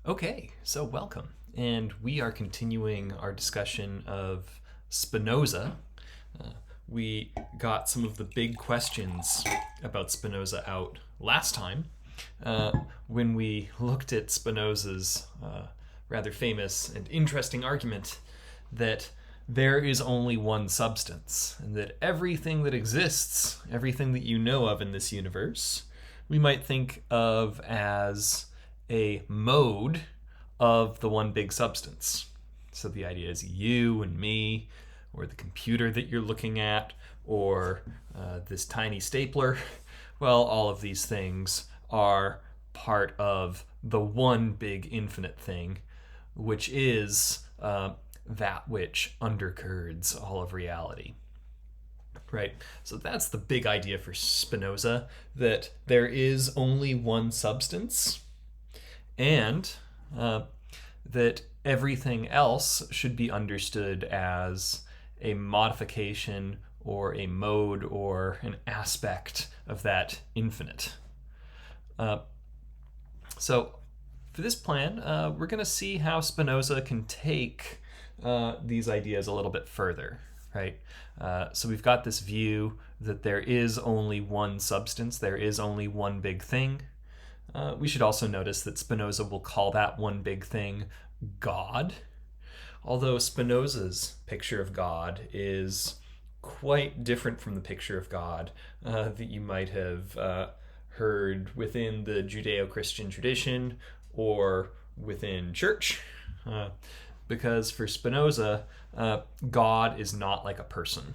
Okay, so welcome. And we are continuing our discussion of Spinoza. Uh, we got some of the big questions about Spinoza out last time uh, when we looked at Spinoza's rather famous and interesting argument that there is only one substance, and that everything that exists, everything that you know of in this universe, we might think of as a mode of the one big substance. So the idea is you and me, or the computer that you're looking at, or this tiny stapler. Well, all of these things are part of the one big infinite thing, which is that which undergirds all of reality. Right? So that's the big idea for Spinoza, that there is only one substance, and that everything else should be understood as a modification or a mode or an aspect of that infinite. So for this plan, we're going to see how Spinoza can take these ideas a little bit further, right? So we've got this view that there is only one substance, there is only one big thing. We should also notice that Spinoza will call that one big thing God, although Spinoza's picture of God is quite different from the picture of God that you might have heard within the Judeo-Christian tradition or within church. Because for Spinoza, God is not like a person.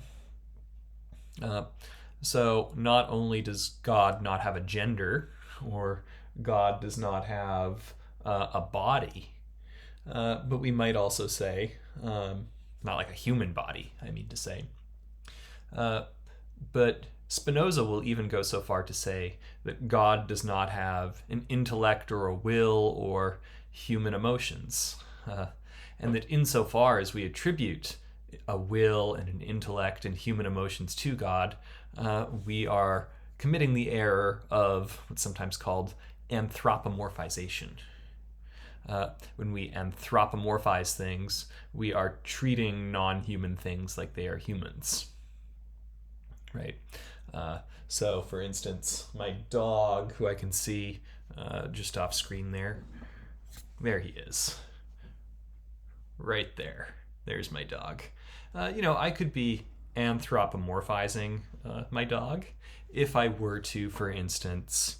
So not only does God not have a gender, or God does not have a body, but we might also say, not like a human body, I mean to say. But Spinoza will even go so far to say that God does not have an intellect or a will or human emotions. And that insofar as we attribute a will and an intellect and human emotions to God, we are committing the error of what's sometimes called anthropomorphization. When we anthropomorphize things, we are treating non-human things like they are humans. Right? So, for instance, my dog, who I can see just off screen there he is. Right there. There's my dog. I could be anthropomorphizing my dog if I were to, for instance,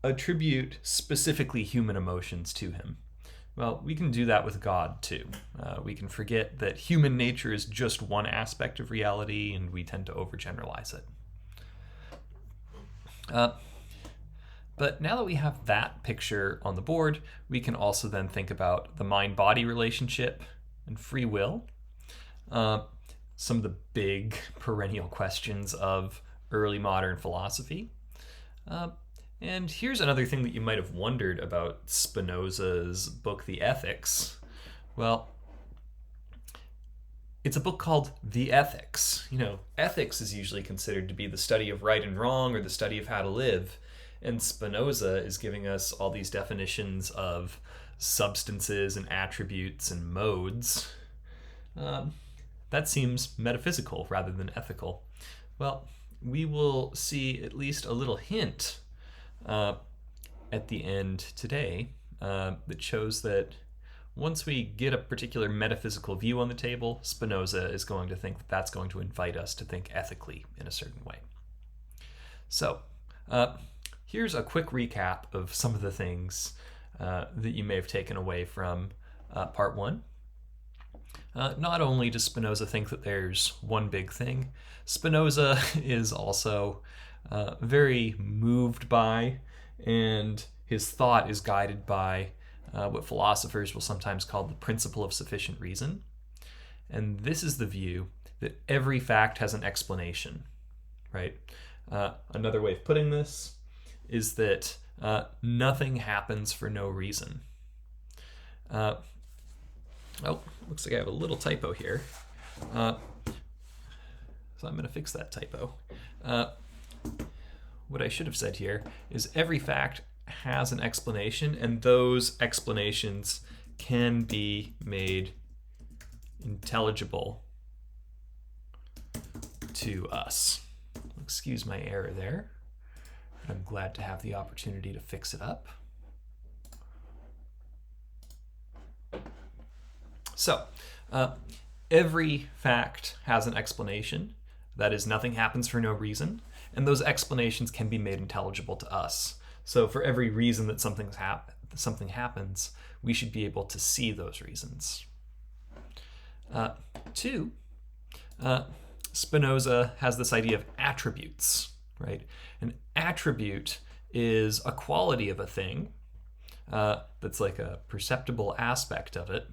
attribute specifically human emotions to him. Well, we can do that with God too. We can forget that human nature is just one aspect of reality, and we tend to overgeneralize it. But now that we have that picture on the board, we can also then think about the mind-body relationship and free will. Some of the big perennial questions of early modern philosophy. And here's another thing that you might have wondered about Spinoza's book, The Ethics. Well, it's a book called The Ethics. Ethics is usually considered to be the study of right and wrong, or the study of how to live. And Spinoza is giving us all these definitions of substances and attributes and modes. That seems metaphysical rather than ethical. Well, we will see at least a little hint at the end today that shows that once we get a particular metaphysical view on the table, Spinoza is going to think that that's going to invite us to think ethically in a certain way. So, here's a quick recap of some of the things that you may have taken away from part one. Not only does Spinoza think that there's one big thing, Spinoza is also very moved by, and his thought is guided by what philosophers will sometimes call the principle of sufficient reason. And this is the view that every fact has an explanation, right? Another way of putting this is that nothing happens for no reason. Looks like I have a little typo here. So I'm going to fix that typo. What I should have said here is every fact has an explanation, and those explanations can be made intelligible to us. Excuse my error there, but I'm glad to have the opportunity to fix it up. So, every fact has an explanation. That is, nothing happens for no reason, and those explanations can be made intelligible to us. So for every reason that something happens, we should be able to see those reasons. Two, Spinoza has this idea of attributes, right? An attribute is a quality of a thing that's like a perceptible aspect of it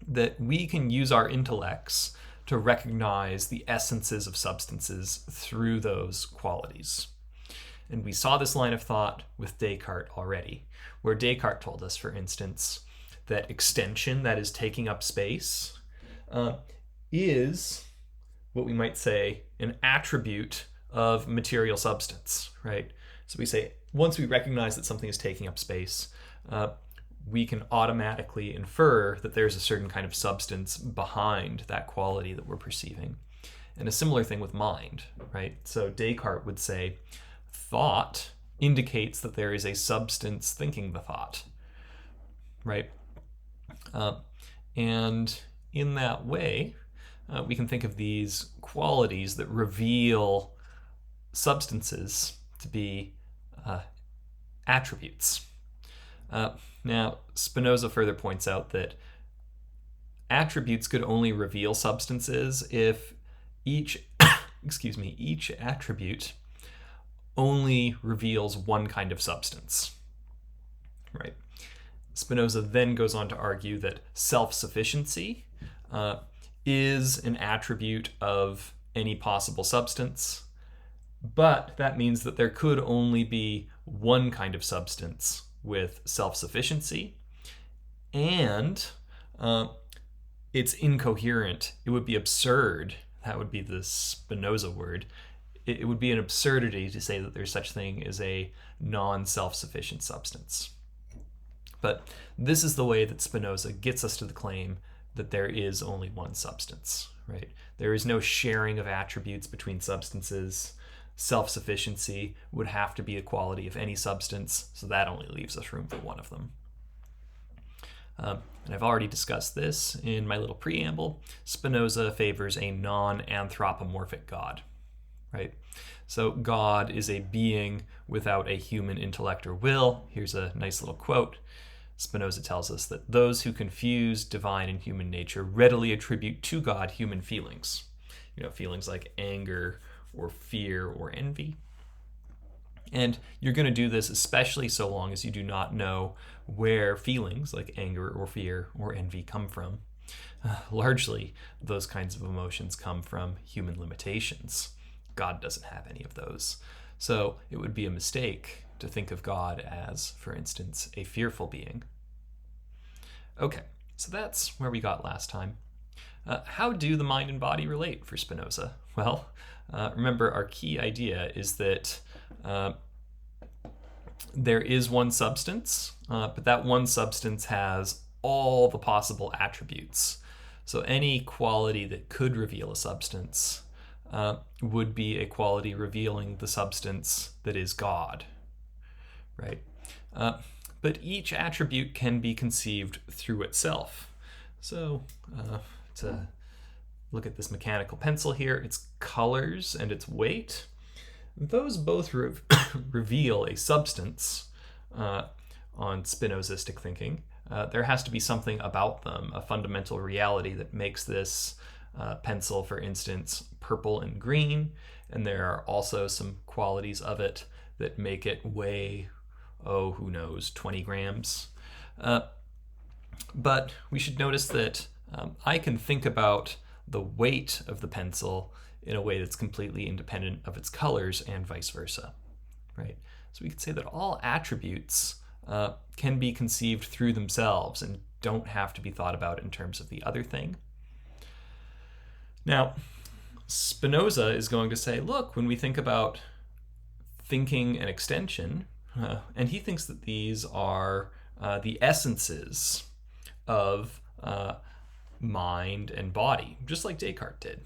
that we can use our intellects to recognize the essences of substances through those qualities. And we saw this line of thought with Descartes already, where Descartes told us, for instance, that extension, that is taking up space, is what we might say an attribute of material substance, right? So we say, once we recognize that something is taking up space, we can automatically infer that there's a certain kind of substance behind that quality that we're perceiving. And a similar thing with mind, right? So Descartes would say, thought indicates that there is a substance thinking the thought, right? And in that way, we can think of these qualities that reveal substances to be attributes. Now, Spinoza further points out that attributes could only reveal substances if each attribute only reveals one kind of substance, right? Spinoza then goes on to argue that self-sufficiency is an attribute of any possible substance, but that means that there could only be one kind of substance with self-sufficiency, and it's incoherent. It would be absurd. That would be the Spinoza word. It would be an absurdity to say that there's such thing as a non-self-sufficient substance. But this is the way that Spinoza gets us to the claim that there is only one substance, right? There is no sharing of attributes between substances. Self-sufficiency would have to be a quality of any substance, so that only leaves us room for one of them. And I've already discussed this in my little preamble. Spinoza favors a non-anthropomorphic God, right? So God is a being without a human intellect or will. Here's a nice little quote. Spinoza tells us that those who confuse divine and human nature readily attribute to God human feelings. Feelings like anger or fear or envy. And you're going to do this especially so long as you do not know where feelings like anger or fear or envy come from. Largely, those kinds of emotions come from human limitations. God doesn't have any of those. So it would be a mistake to think of God as, for instance, a fearful being. Okay, so that's where we got last time. How do the mind and body relate for Spinoza? Well, remember our key idea is that there is one substance, but that one substance has all the possible attributes. So any quality that could reveal a substance would be a quality revealing the substance that is God, right? But each attribute can be conceived through itself. So to look at this mechanical pencil here, its colors and its weight, those both reveal a substance on Spinozistic thinking. There has to be something about them, a fundamental reality that makes this pencil, for instance, purple and green, and there are also some qualities of it that make it weigh, who knows, 20 grams. But we should notice that I can think about the weight of the pencil in a way that's completely independent of its colors and vice versa, right? So we could say that all attributes can be conceived through themselves and don't have to be thought about in terms of the other thing. Now, Spinoza is going to say, look, when we think about thinking and extension, And he thinks that these are the essences of mind and body, just like Descartes did,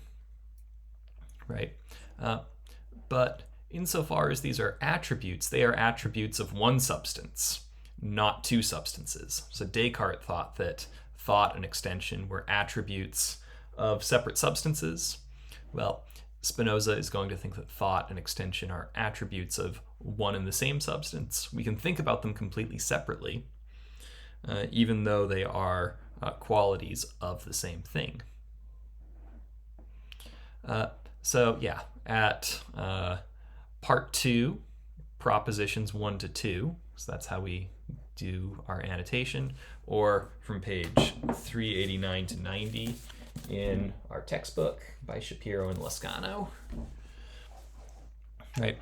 right? But insofar as these are attributes, they are attributes of one substance, not two substances. So Descartes thought that thought and extension were attributes of separate substances. Well, Spinoza is going to think that thought and extension are attributes of one and the same substance. We can think about them completely separately, even though they are qualities of the same thing. So yeah, at part 2, propositions 1 to 2, so that's how we do our annotation, or from page 389 to 90 in our textbook by Shapiro and Lascano. Right.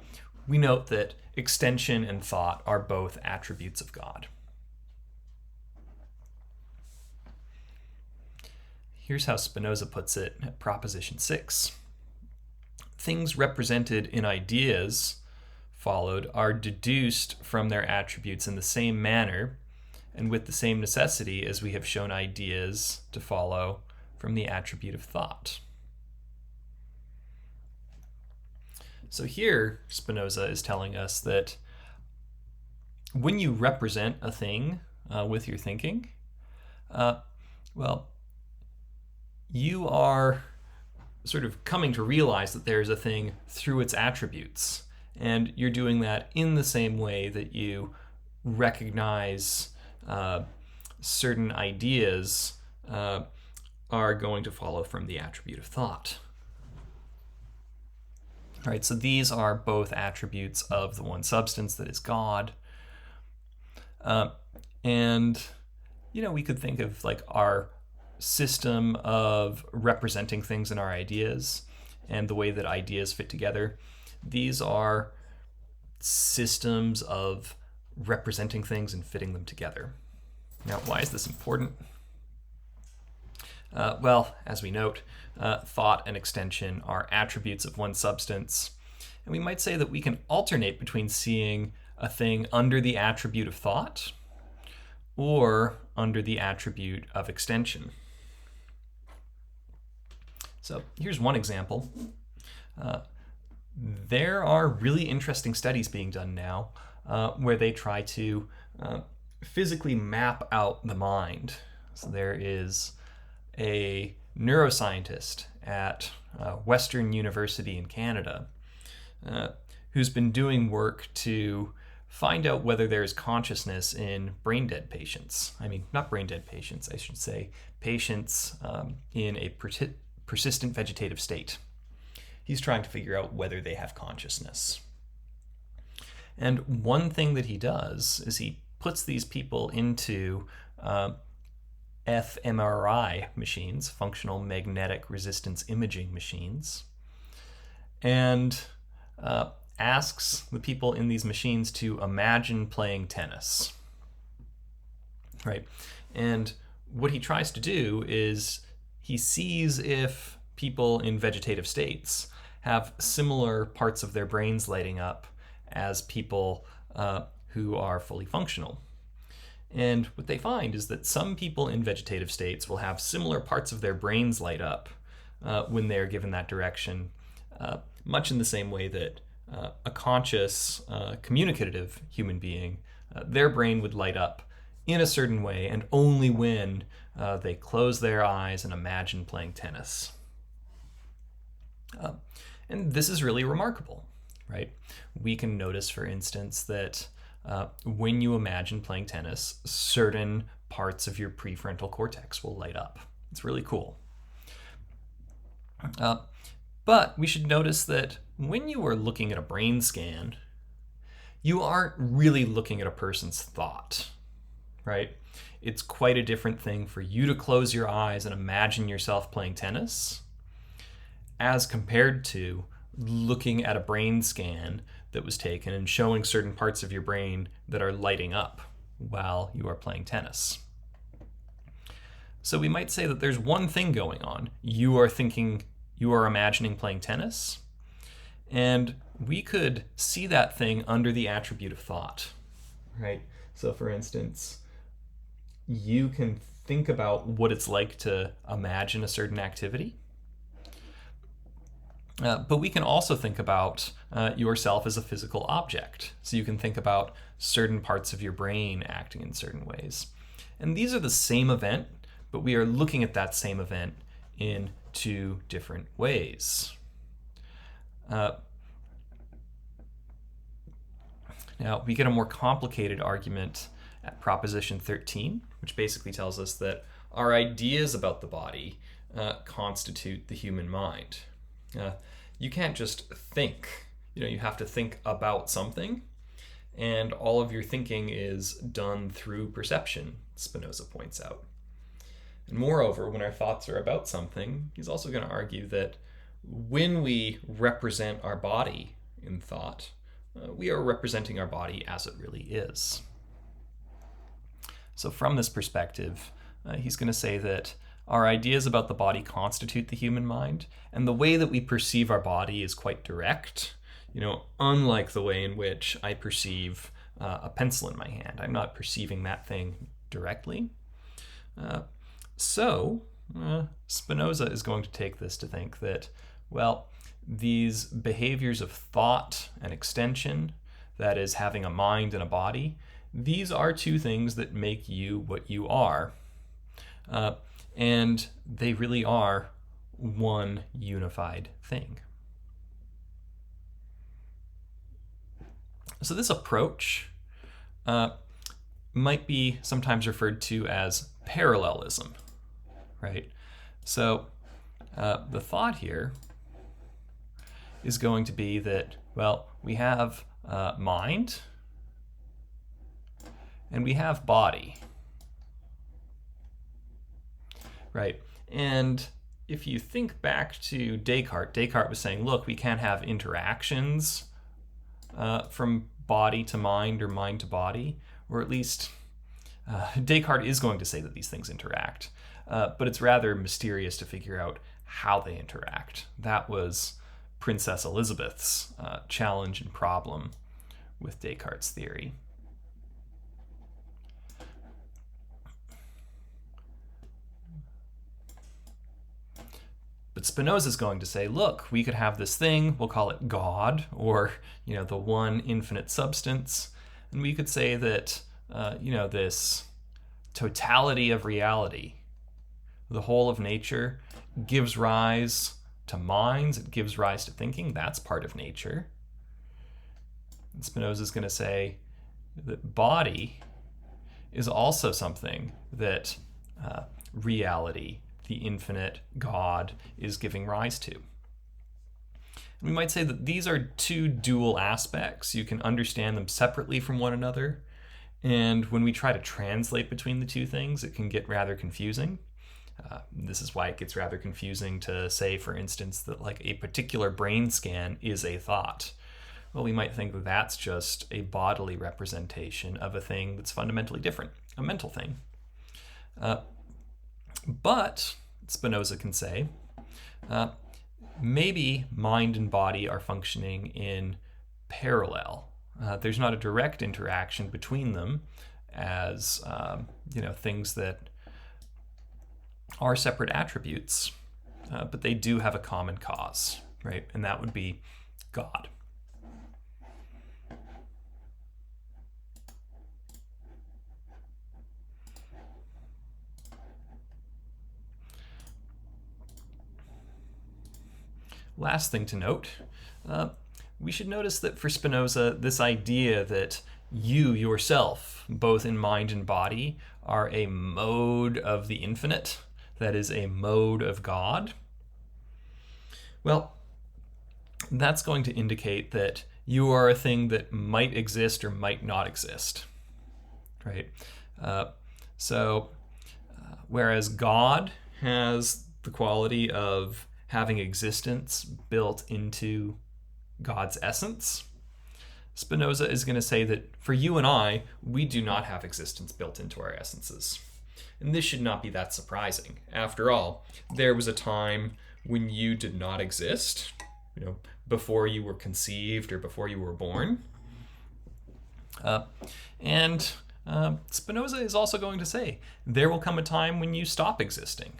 We note that extension and thought are both attributes of God. Here's how Spinoza puts it at proposition 6. Things represented in ideas followed are deduced from their attributes in the same manner and with the same necessity as we have shown ideas to follow from the attribute of thought. So here, Spinoza is telling us that when you represent a thing with your thinking, well, you are sort of coming to realize that there's a thing through its attributes. And you're doing that in the same way that you recognize certain ideas are going to follow from the attribute of thought. All right, so these are both attributes of the one substance that is God. And, we could think of like our system of representing things in our ideas and the way that ideas fit together. These are systems of representing things and fitting them together. Now, why is this important? Well, as we note, thought and extension are attributes of one substance. And we might say that we can alternate between seeing a thing under the attribute of thought or under the attribute of extension. So here's one example. There are really interesting studies being done now where they try to physically map out the mind. So there is a neuroscientist at Western University in Canada who's been doing work to find out whether there is consciousness in brain-dead patients. I mean, not brain-dead patients, I should say, patients in a persistent vegetative state. He's trying to figure out whether they have consciousness. And one thing that he does is he puts these people into fMRI machines, functional magnetic resistance imaging machines, and asks the people in these machines to imagine playing tennis. Right? And what he tries to do is he sees if people in vegetative states have similar parts of their brains lighting up as people who are fully functional. And what they find is that some people in vegetative states will have similar parts of their brains light up when they're given that direction, much in the same way that a conscious, communicative human being, their brain would light up in a certain way and only when they close their eyes and imagine playing tennis. And this is really remarkable, right? We can notice, for instance, that when you imagine playing tennis, certain parts of your prefrontal cortex will light up. It's really cool. But we should notice that when you are looking at a brain scan, you aren't really looking at a person's thought, right? It's quite a different thing for you to close your eyes and imagine yourself playing tennis as compared to looking at a brain scan that was taken and showing certain parts of your brain that are lighting up while you are playing tennis. So we might say that there's one thing going on. You are imagining playing tennis, and we could see that thing under the attribute of thought. right? So for instance, you can think about what it's like to imagine a certain activity. But we can also think about yourself as a physical object. So you can think about certain parts of your brain acting in certain ways. And these are the same event, but we are looking at that same event in two different ways. Now, we get a more complicated argument at Proposition 13, which basically tells us that our ideas about the body constitute the human mind. You can't just think. You have to think about something, and all of your thinking is done through perception, Spinoza points out. And moreover, when our thoughts are about something, he's also going to argue that when we represent our body in thought, we are representing our body as it really is. So from this perspective, he's going to say that our ideas about the body constitute the human mind, and the way that we perceive our body is quite direct, unlike the way in which I perceive a pencil in my hand. I'm not perceiving that thing directly. So Spinoza is going to take this to think that, these behaviors of thought and extension, that is, having a mind and a body, these are two things that make you what you are. And they really are one unified thing. So this approach might be sometimes referred to as parallelism, right? So the thought here is going to be that, we have mind and we have body, right? And if you think back to Descartes was saying, look, we can't have interactions from body to mind or mind to body, or at least Descartes is going to say that these things interact, but it's rather mysterious to figure out how they interact. That was Princess Elizabeth's challenge and problem with Descartes' theory. But Spinoza is going to say, look, we could have this thing, we'll call it God, or the one infinite substance, and we could say that this totality of reality, the whole of nature, gives rise to minds, it gives rise to thinking. That's part of nature. And Spinoza is going to say that body is also something that reality, the infinite God, is giving rise to. And we might say that these are two dual aspects. You can understand them separately from one another, and when we try to translate between the two things, it can get rather confusing. This is why it gets rather confusing to say, for instance, that a particular brain scan is a thought. Well, we might think that that's just a bodily representation of a thing that's fundamentally different, a mental thing. But Spinoza can say, maybe mind and body are functioning in parallel. There's not a direct interaction between them as things that are separate attributes, but they do have a common cause, right? And that would be God. Last thing to note, we should notice that for Spinoza, this idea that you yourself, both in mind and body, are a mode of the infinite, that is, a mode of God, that's going to indicate that you are a thing that might exist or might not exist, right? Whereas God has the quality of having existence built into God's essence, Spinoza is going to say that for you and I, we do not have existence built into our essences. And this should not be that surprising. After all, there was a time when you did not exist, before you were conceived or before you were born. And Spinoza is also going to say, there will come a time when you stop existing.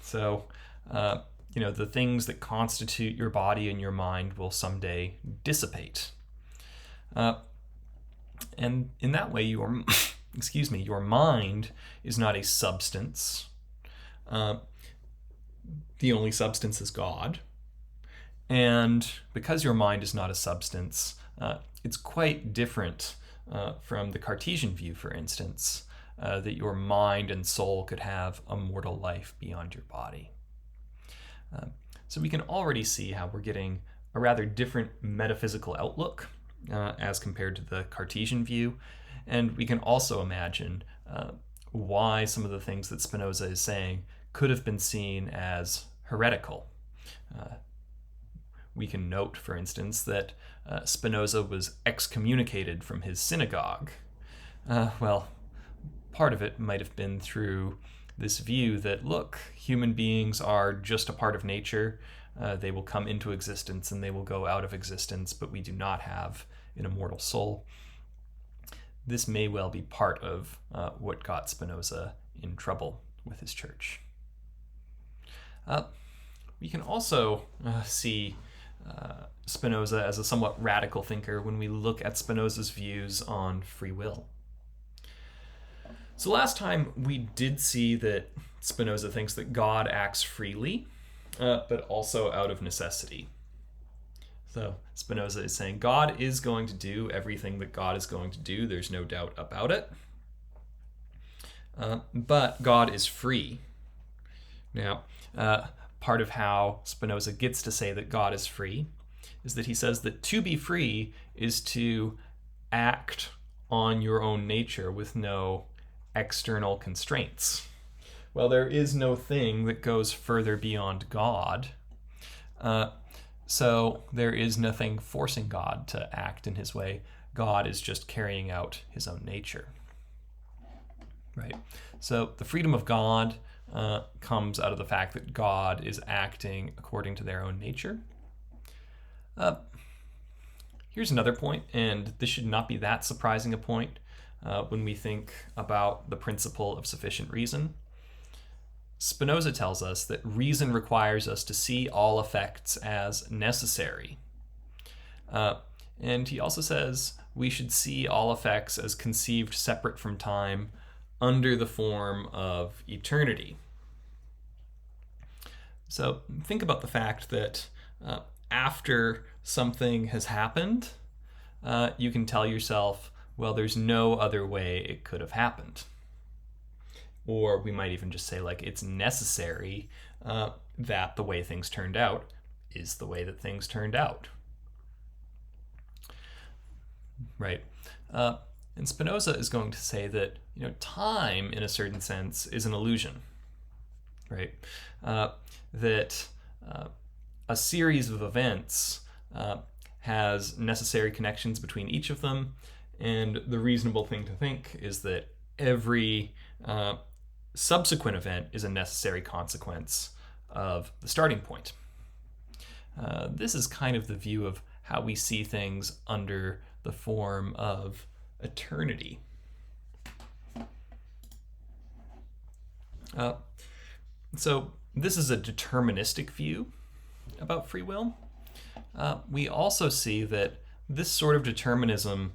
So, the things that constitute your body and your mind will someday dissipate. And in that way, your mind is not a substance. The only substance is God. And because your mind is not a substance, it's quite different from the Cartesian view, for instance, that your mind and soul could have a mortal life beyond your body. So we can already see how we're getting a rather different metaphysical outlook as compared to the Cartesian view. And we can also imagine why some of the things that Spinoza is saying could have been seen as heretical. We can note, for instance, that Spinoza was excommunicated from his synagogue. Part of it might have been through this view that, look, human beings are just a part of nature. They will come into existence and they will go out of existence, but we do not have an immortal soul. This may well be part of what got Spinoza in trouble with his church. We can also see Spinoza as a somewhat radical thinker when we look at Spinoza's views on free will. So last time we did see that Spinoza thinks that God acts freely, but also out of necessity. So Spinoza is saying God is going to do everything that God is going to do. There's no doubt about it. But God is free. Now, part of how Spinoza gets to say that God is free is that he says that to be free is to act on your own nature with no external constraints. Well, there is no thing that goes further beyond God. So there is nothing forcing God to act in his way. God is just carrying out his own nature. Right? So the freedom of God comes out of the fact that God is acting according to their own nature. Here's another point, and this should not be that surprising a point when we think about the principle of sufficient reason. Spinoza tells us that reason requires us to see all effects as necessary. And he also says we should see all effects as conceived separate from time under the form of eternity. So think about the fact that after something has happened, you can tell yourself, well, there's no other way it could have happened. Or we might even just say, like, it's necessary that the way things turned out is the way that things turned out. Right? And Spinoza is going to say that, time, in a certain sense, is an illusion. Right? That a series of events has necessary connections between each of them, and the reasonable thing to think is that every subsequent event is a necessary consequence of the starting point. This is kind of the view of how we see things under the form of eternity. So this is a deterministic view about free will. We also see that this sort of determinism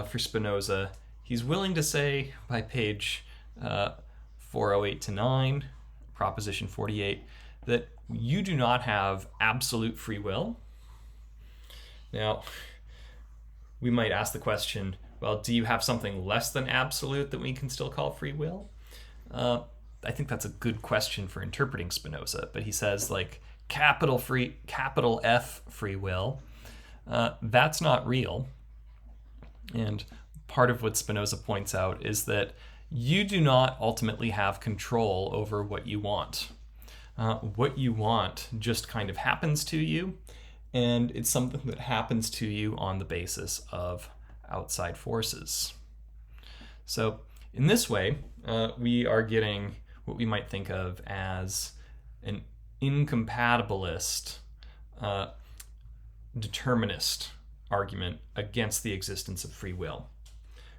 for Spinoza, he's willing to say by page 408 to 9, proposition 48, that you do not have absolute free will. Now, we might ask the question, well, do you have something less than absolute that we can still call free will? I think that's a good question for interpreting Spinoza, but he says, like, capital F free will, that's not real. And part of what Spinoza points out is that you do not ultimately have control over what you want. What you want just kind of happens to you, and it's something that happens to you on the basis of outside forces. So in this way, we are getting what we might think of as an incompatibilist determinist argument against the existence of free will,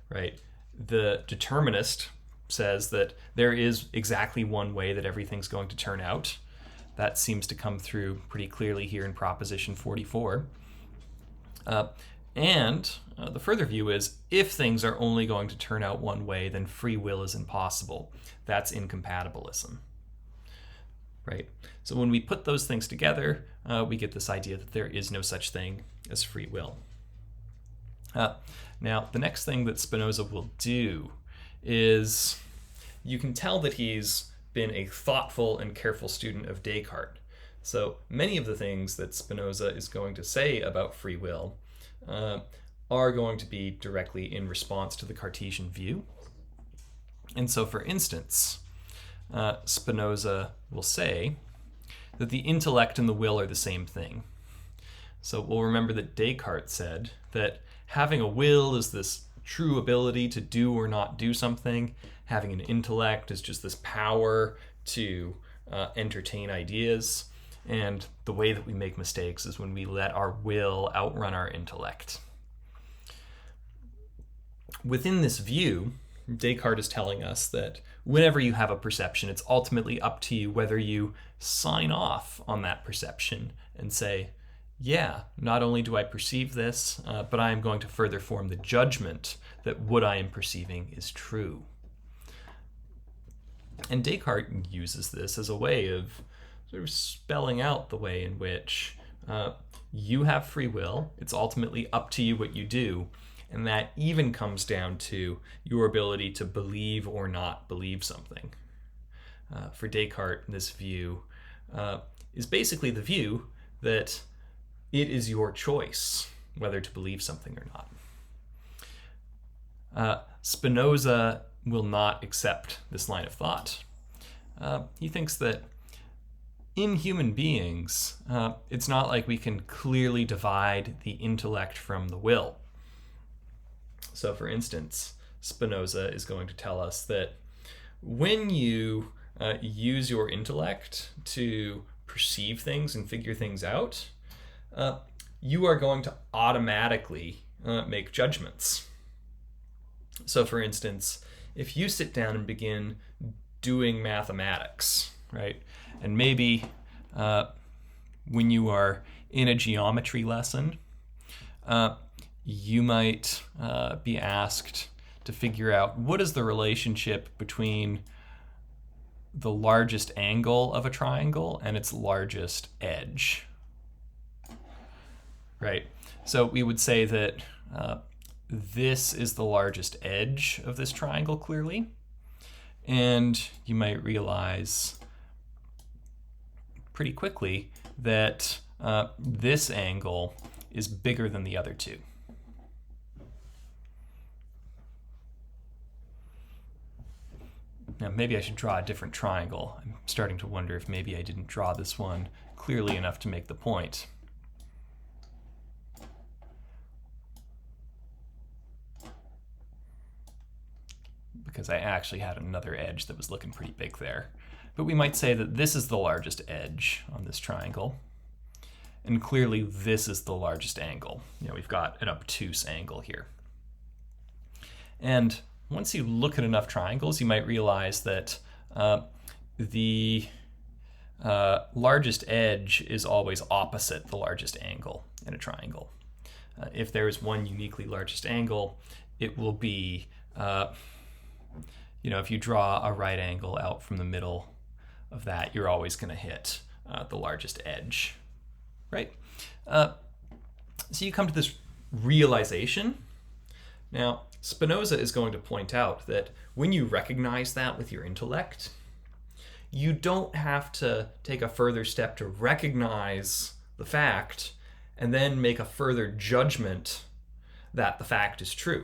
right? The determinist says that there is exactly one way that everything's going to turn out. That seems to come through pretty clearly here in Proposition 44. The further view is, if things are only going to turn out one way, then free will is impossible. That's incompatibilism, right? So when we put those things together, we get this idea that there is no such thing as free will. Now, the next thing that Spinoza will do is, you can tell that he's been a thoughtful and careful student of Descartes. So many of the things that Spinoza is going to say about free will are going to be directly in response to the Cartesian view. And so, for instance, Spinoza will say that the intellect and the will are the same thing. So we'll remember that Descartes said that having a will is this true ability to do or not do something. Having an intellect is just this power to entertain ideas. And the way that we make mistakes is when we let our will outrun our intellect. Within this view, Descartes is telling us that whenever you have a perception, it's ultimately up to you whether you sign off on that perception and say, yeah, not only do I perceive this, but I am going to further form the judgment that what I am perceiving is true. And Descartes uses this as a way of sort of spelling out the way in which you have free will. It's ultimately up to you what you do. And that even comes down to your ability to believe or not believe something. For Descartes, this view is basically the view that it is your choice whether to believe something or not. Spinoza will not accept this line of thought. He thinks that in human beings, it's not like we can clearly divide the intellect from the will. So, for instance, Spinoza is going to tell us that when you use your intellect to perceive things and figure things out, you are going to automatically make judgments. So, for instance, if you sit down and begin doing mathematics, right, and maybe when you are in a geometry lesson, you might be asked to figure out what is the relationship between the largest angle of a triangle and its largest edge, right? So we would say that this is the largest edge of this triangle, clearly, and you might realize pretty quickly that this angle is bigger than the other two. Now, maybe I should draw a different triangle. I'm starting to wonder if maybe I didn't draw this one clearly enough to make the point. Because I actually had another edge that was looking pretty big there. But we might say that this is the largest edge on this triangle. And clearly this is the largest angle. You know, we've got an obtuse angle here. And once you look at enough triangles, you might realize that the largest edge is always opposite the largest angle in a triangle. If there is one uniquely largest angle, it will be, if you draw a right angle out from the middle of that, you're always going to hit the largest edge, right? So you come to this realization. Now, Spinoza is going to point out that when you recognize that with your intellect, you don't have to take a further step to recognize the fact and then make a further judgment that the fact is true,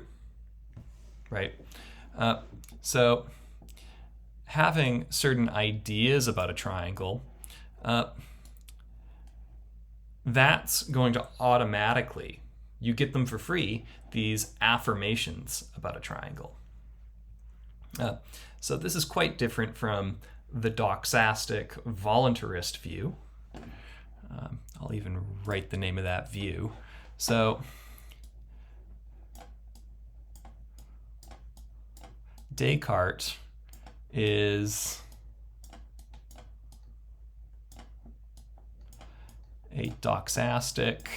right? So having certain ideas about a triangle, that's going to automatically, you get them for free, these affirmations about a triangle. So this is quite different from the doxastic voluntarist view. I'll even write the name of that view. So Descartes is a doxastic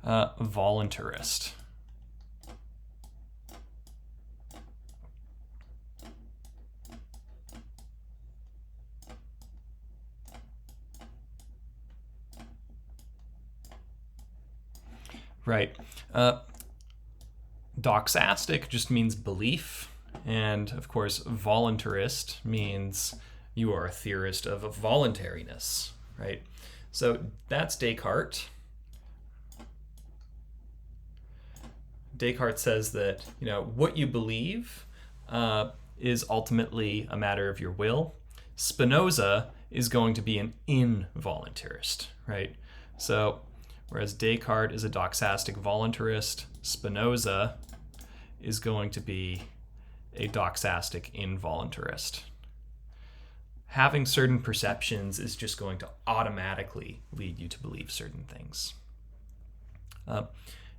voluntarist. Right. Doxastic just means belief, and of course voluntarist means you are a theorist of voluntariness, right? So that's Descartes. Descartes says that, what you believe is ultimately a matter of your will. Spinoza is going to be an involuntarist, right? So whereas Descartes is a doxastic voluntarist, Spinoza is going to be a doxastic involuntarist. Having certain perceptions is just going to automatically lead you to believe certain things.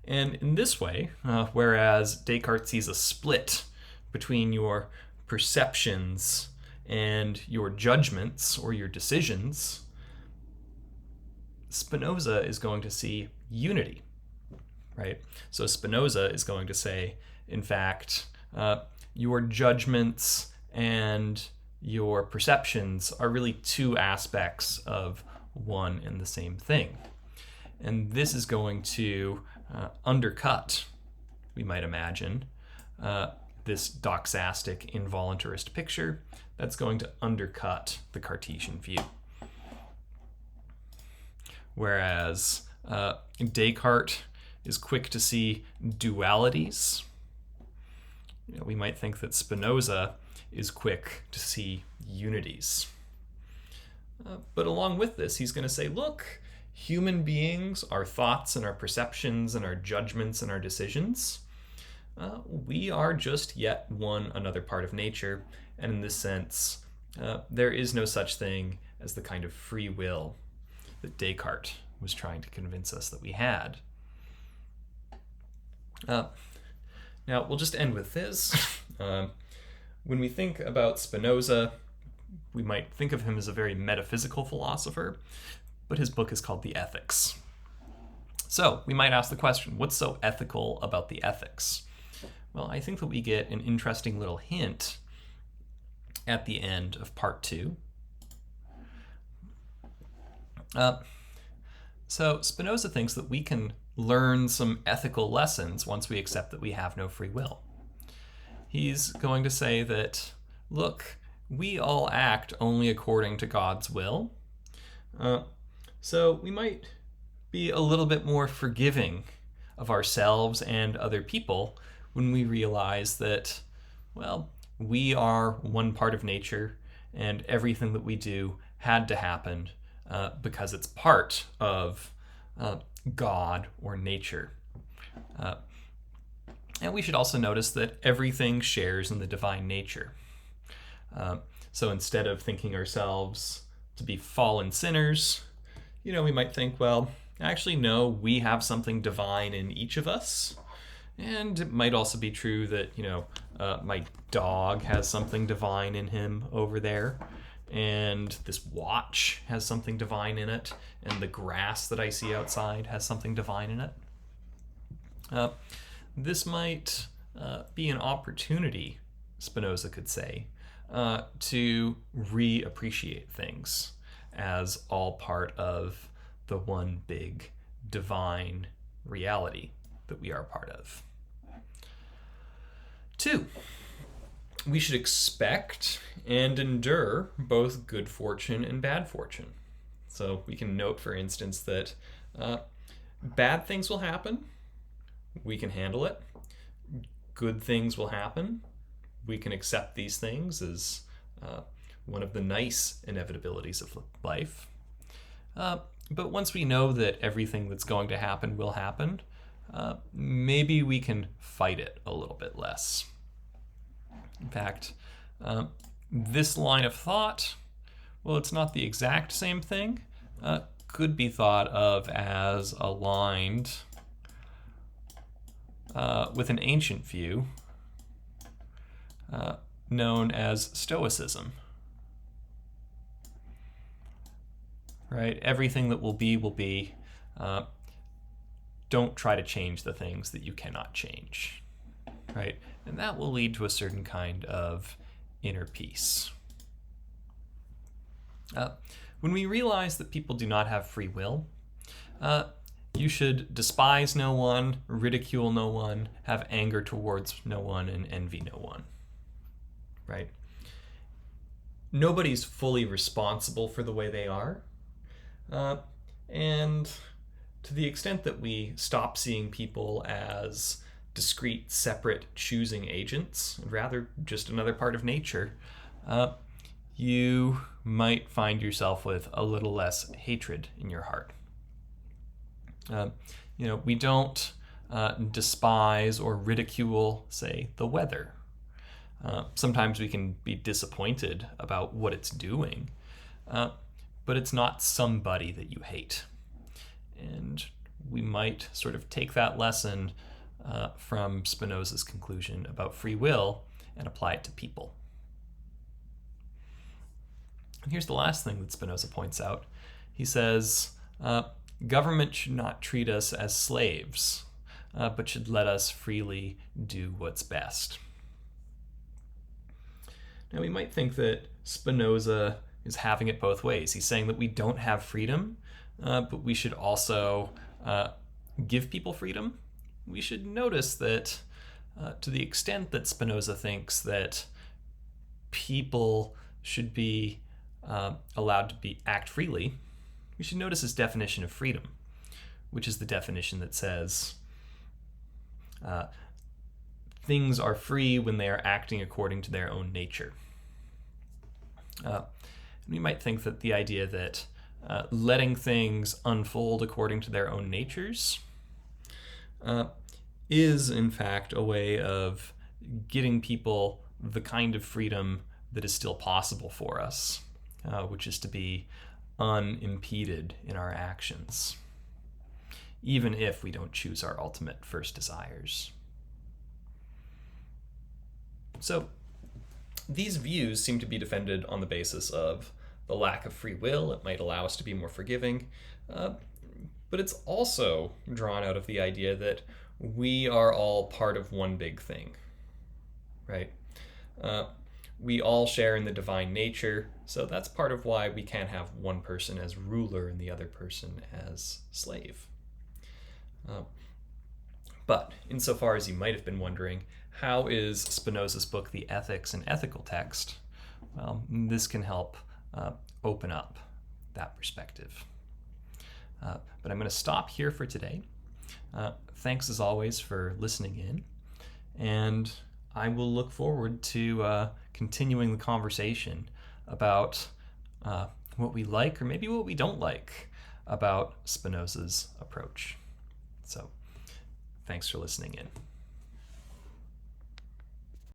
And in this way, whereas Descartes sees a split between your perceptions and your judgments or your decisions, Spinoza is going to see unity, right? So Spinoza is going to say, in fact, your judgments and your perceptions are really two aspects of one and the same thing. And this is going to undercut, we might imagine, this doxastic involuntarist picture. That's going to undercut the Cartesian view. Whereas Descartes is quick to see dualities. We might think that Spinoza is quick to see unities. But along with this, he's going to say, look, human beings, our thoughts and our perceptions and our judgments and our decisions, we are just yet one another part of nature. And in this sense, there is no such thing as the kind of free will that Descartes was trying to convince us that we had. Now, we'll just end with this. When we think about Spinoza, we might think of him as a very metaphysical philosopher, but his book is called The Ethics. So we might ask the question, what's so ethical about the ethics? Well, I think that we get an interesting little hint at the end of part 2. So Spinoza thinks that we can learn some ethical lessons once we accept that we have no free will. He's going to say that, look, we all act only according to God's will. So we might be a little bit more forgiving of ourselves and other people when we realize that, well, we are one part of nature and everything that we do had to happen because it's part of God or nature. And we should also notice that everything shares in the divine nature. So instead of thinking ourselves to be fallen sinners, we might think, well, actually, no, we have something divine in each of us. And it might also be true that, my dog has something divine in him over there. And this watch has something divine in it. And the grass that I see outside has something divine in it. This might be an opportunity, Spinoza could say, to reappreciate things as all part of the one big divine reality that we are part of. 2, we should expect and endure both good fortune and bad fortune. So we can note, for instance, that bad things will happen. We can handle it. Good things will happen. We can accept these things as one of the nice inevitabilities of life. But once we know that everything that's going to happen will happen, maybe we can fight it a little bit less. In fact, this line of thought, well, it's not the exact same thing, could be thought of as aligned with an ancient view known as Stoicism. Right? Everything that will be will be. Don't try to change the things that you cannot change. Right? And that will lead to a certain kind of inner peace. When we realize that people do not have free will, you should despise no one, ridicule no one, have anger towards no one, and envy no one. Right? Nobody's fully responsible for the way they are. And to the extent that we stop seeing people as discrete, separate, choosing agents, and rather just another part of nature, you might find yourself with a little less hatred in your heart. We don't despise or ridicule, say, the weather. Sometimes we can be disappointed about what it's doing, but it's not somebody that you hate. And we might sort of take that lesson from Spinoza's conclusion about free will and apply it to people. And here's the last thing that Spinoza points out. He says, government should not treat us as slaves, but should let us freely do what's best. Now, we might think that Spinoza is having it both ways. He's saying that we don't have freedom, but we should also give people freedom. We should notice that to the extent that Spinoza thinks that people should be allowed to act freely, we should notice his definition of freedom, which is the definition that says things are free when they are acting according to their own nature. We might think that the idea that letting things unfold according to their own natures is, in fact, a way of getting people the kind of freedom that is still possible for us, which is to be unimpeded in our actions, even if we don't choose our ultimate first desires. So, these views seem to be defended on the basis of the lack of free will. It might allow us to be more forgiving, but it's also drawn out of the idea that we are all part of one big thing, right? We all share in the divine nature, so that's part of why we can't have one person as ruler and the other person as slave. But insofar as you might have been wondering, how is Spinoza's book, The Ethics, an ethical text? Well, this can help open up that perspective. But I'm going to stop here for today. Thanks as always for listening in, and I will look forward to continuing the conversation about what we like or maybe what we don't like about Spinoza's approach. So, thanks for listening in.